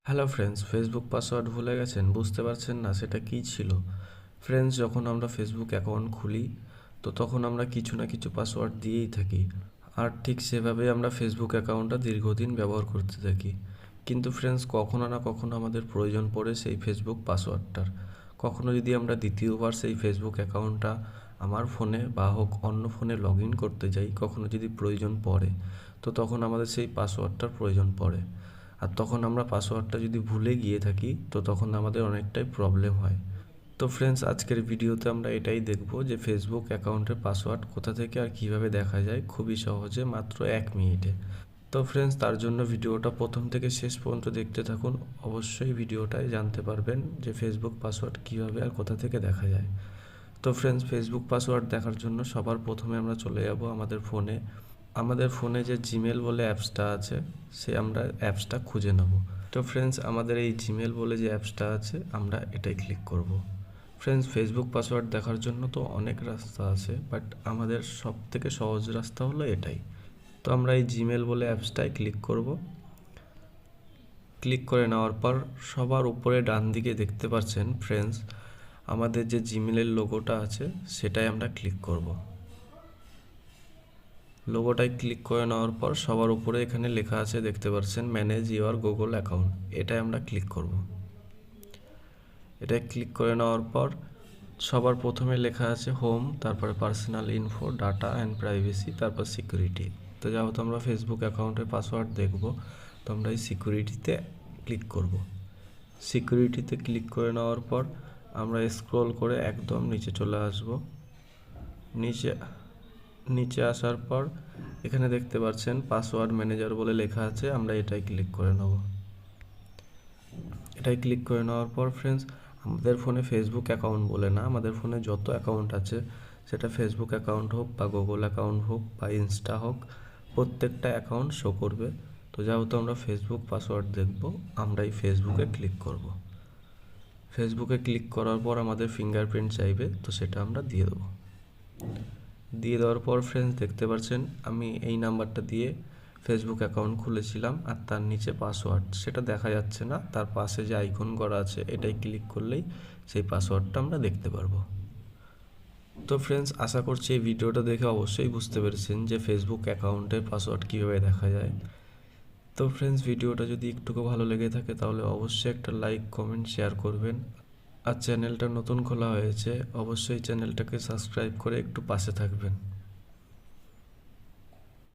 Hello friends, Facebook password ভুলে গেছেন, বুঝতে পারছেন না সেটা কী ছিল। ফ্রেন্ডস, যখন আমরা ফেসবুক অ্যাকাউন্ট খুলি তো তখন আমরা কিছু না কিছু পাসওয়ার্ড দিয়েই থাকি, আর ঠিক সেভাবেই আমরা ফেসবুক অ্যাকাউন্টটা দীর্ঘদিন ব্যবহার করতে থাকি। কিন্তু ফ্রেন্ডস, কখনো না কখনো আমাদের প্রয়োজন পড়ে সেই ফেসবুক পাসওয়ার্ডটার। কখনো যদি আমরা দ্বিতীয়বার সেই ফেসবুক অ্যাকাউন্টটা আমার ফোনে বা হোক অন্য ফোনে লগ ইন করতে যাই, কখনো যদি প্রয়োজন পড়ে তো তখন আমাদের সেই পাসওয়ার্ডটার প্রয়োজন পড়ে। আর তখন আমরা পাসওয়ার্ডটা যদি ভুলে গিয়ে থাকি তো তখন আমাদের অনেকটাই প্রবলেম হয়। তো ফ্রেন্ডস, আজকের ভিডিওতে আমরা এটাই দেখব যে ফেসবুক অ্যাকাউন্টের পাসওয়ার্ড কোথা থেকে আর কিভাবে দেখা যায় খুবই সহজে, মাত্র 1 মিনিটে। তো ফ্রেন্ডস, তার জন্য ভিডিওটা প্রথম থেকে শেষ পর্যন্ত দেখতে থাকুন। অবশ্যই ভিডিওটায় জানতে পারবেন যে ফেসবুক পাসওয়ার্ড কিভাবে আর কোথা থেকে দেখা যায়। তো ফ্রেন্ডস, ফেসবুক পাসওয়ার্ড দেখার জন্য সবার প্রথমে আমরা চলে যাব আমাদের ফোনে যে জিমেল বলে অ্যাপসটা আছে আমরা অ্যাপসটা খুঁজে নেব। তো ফ্রেন্ডস, আমাদের এই জিমেল বলে যে অ্যাপসটা আছে আমরা এটাই ক্লিক করব। ফ্রেন্ডস, ফেসবুক পাসওয়ার্ড দেখার জন্য তো অনেক রাস্তা আছে, বাট আমাদের সব থেকে সহজ রাস্তা হলো এটাই। তো আমরা এই জিমেল বলে অ্যাপসটাই ক্লিক করব। ক্লিক করে নেওয়ার পর সবার উপরে ডান দিকে দেখতে পাচ্ছেন ফ্রেন্ডস, আমাদের যে জিমেলের লোগোটা আছে সেটাই আমরা ক্লিক করব। লোগোটায় ক্লিক করে নেওয়ার পর সবার উপরে এখানে লেখা আছে দেখতে পাচ্ছেন, ম্যানেজ ইওর গুগল অ্যাকাউন্ট। এটাই আমরা ক্লিক করব। এটাই ক্লিক করে নেওয়ার পর সবার প্রথমে লেখা আছে হোম, তারপরে personal info, data and privacy, তারপর সিকিউরিটি। তো যেহেতু আমরা ফেসবুক অ্যাকাউন্টের পাসওয়ার্ড দেখব তো আমরা এই সিকিউরিটিতে ক্লিক করব। সিকিউরিটিতে ক্লিক করে নেওয়ার পর আমরা স্ক্রল করে একদম নিচে চলে আসব। নিচে আসার পর এখানে দেখতে পাচ্ছেন পাসওয়ার্ড ম্যানেজার বলে লেখা আছে, আমরা এটাই ক্লিক করে নেব। এটাই ক্লিক করে নেওয়ার পর ফ্রেন্ডস, আমাদের ফোনে ফেসবুক অ্যাকাউন্ট বলে না, আমাদের ফোনে যত অ্যাকাউন্ট আছে, সেটা ফেসবুক অ্যাকাউন্ট হোক বা গুগল অ্যাকাউন্ট হোক বা ইনস্টা হোক, প্রত্যেকটা অ্যাকাউন্ট শো করবে। তো যেহেতু আমরা ফেসবুক পাসওয়ার্ড দেখব, আমরা এই ফেসবুকে ক্লিক করব। ফেসবুকে ক্লিক করার পর আমাদের ফিঙ্গারপ্রিন্ট চাইবে, তো সেটা আমরা দিয়ে দেবো। দিয়ে দেওয়ার পর ফ্রেন্ডস, দেখতে পাচ্ছেন আমি এই নাম্বারটা দিয়ে ফেসবুক অ্যাকাউন্ট খুলেছিলাম, আর তার নিচে পাসওয়ার্ড সেটা দেখা যাচ্ছে না, তার পাশে যে আইকন করা আছে এটাই ক্লিক করলেই সেই পাসওয়ার্ডটা আমরা দেখতে পারবো। তো ফ্রেন্ডস, আশা করছি এই ভিডিওটা দেখে অবশ্যই বুঝতে পেরেছেন যে ফেসবুক অ্যাকাউন্টের পাসওয়ার্ড কীভাবে দেখা যায়। তো ফ্রেন্ডস, ভিডিওটা যদি একটুকু ভালো লেগে থাকে তাহলে অবশ্যই একটা লাইক, কমেন্ট, শেয়ার করবেন। আর চ্যানেলটা নতুন খোলা হয়েছে, অবশ্যই চ্যানেলটাকে সাবস্ক্রাইব করে একটু পাশে থাকবেন।